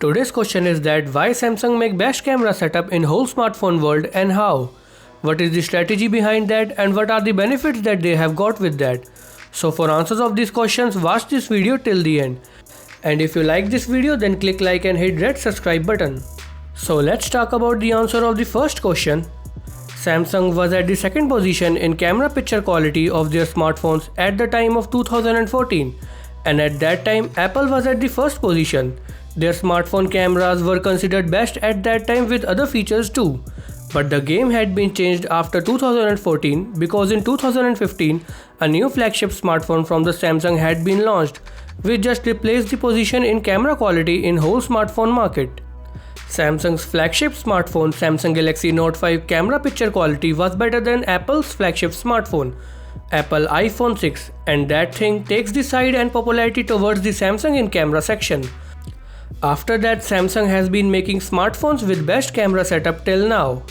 Today's question is that why Samsung make best camera setup in whole smartphone world and how? What is the strategy behind that and what are the benefits that they have got with that? So for answers of these questions, watch this video till the end. And if you like this video, then click like and hit red subscribe button. So let's talk about the answer of the first question. Samsung was at the second position in camera picture quality of their smartphones at the time of 2014, and at that time Apple was at the first position. Their smartphone cameras were considered best at that time with other features too. But the game had been changed after 2014 because in 2015 a new flagship smartphone from the Samsung had been launched, which just replaced the position in camera quality in whole smartphone market. Samsung's flagship smartphone Samsung Galaxy Note 5 camera picture quality was better than Apple's flagship smartphone, Apple iPhone 6, and that thing takes the side and popularity towards the Samsung in camera section. After that, Samsung has been making smartphones with best camera setup till now.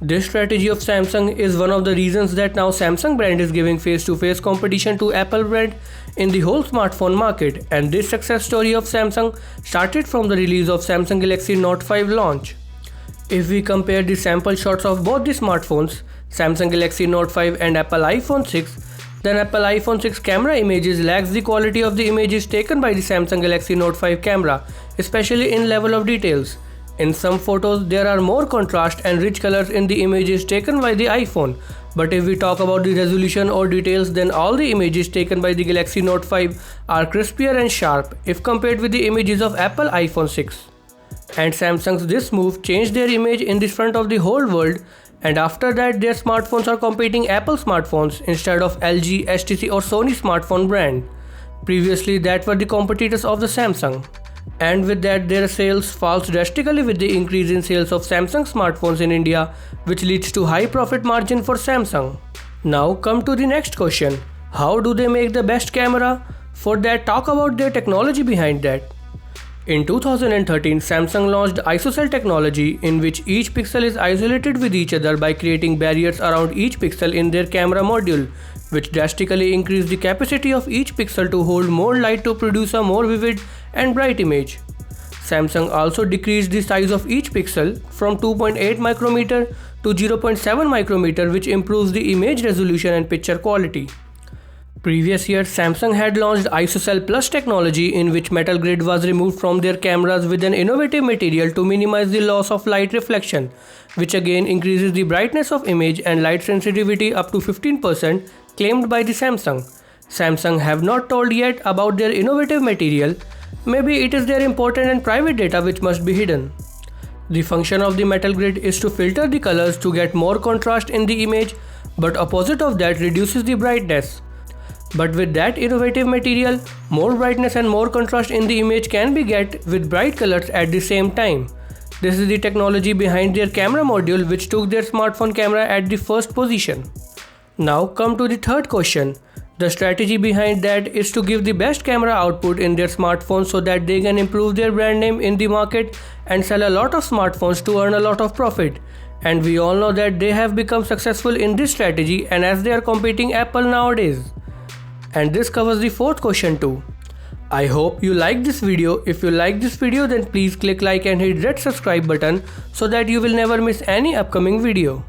This strategy of Samsung is one of the reasons that now Samsung brand is giving face-to-face competition to Apple brand in the whole smartphone market, and this success story of Samsung started from the release of Samsung Galaxy Note 5 launch. If we compare the sample shots of both the smartphones, Samsung Galaxy Note 5 and Apple iPhone 6, then Apple iPhone 6 camera images lacks the quality of the images taken by the Samsung Galaxy Note 5 camera, especially in level of details. In some photos, there are more contrast and rich colors in the images taken by the iPhone, but if we talk about the resolution or details, then all the images taken by the Galaxy Note 5 are crispier and sharp if compared with the images of Apple iPhone 6. And Samsung's this move changed their image in the front of the whole world, and after that their smartphones are competing Apple smartphones instead of LG, HTC or Sony smartphone brand. Previously that were the competitors of the Samsung. And with that their sales falls drastically with the increase in sales of Samsung smartphones in India, which leads to high profit margin for Samsung. Now come to the next question. How do they make the best camera? For that, talk about their technology behind that. In 2013, Samsung launched ISOCELL technology, in which each pixel is isolated with each other by creating barriers around each pixel in their camera module, which drastically increased the capacity of each pixel to hold more light to produce a more vivid and bright image. Samsung also decreased the size of each pixel from 2.8 micrometer to 0.7 micrometer, which improves the image resolution and picture quality. Previous year, Samsung had launched ISOCELL Plus technology, in which metal grid was removed from their cameras with an innovative material to minimize the loss of light reflection, which again increases the brightness of image and light sensitivity up to 15%, claimed by the Samsung. Samsung have not told yet about their innovative material. Maybe it is their important and private data which must be hidden. The function of the metal grid is to filter the colors to get more contrast in the image, but opposite of that reduces the brightness. But with that innovative material, more brightness and more contrast in the image can be get with bright colors at the same time. This is the technology behind their camera module, which took their smartphone camera at the first position. Now come to the third question. The strategy behind that is to give the best camera output in their smartphones so that they can improve their brand name in the market and sell a lot of smartphones to earn a lot of profit. And we all know that they have become successful in this strategy, and as they are competing Apple nowadays. And this covers the fourth question too. I hope you like this video. If you like this video, then please click like and hit red subscribe button so that you will never miss any upcoming video.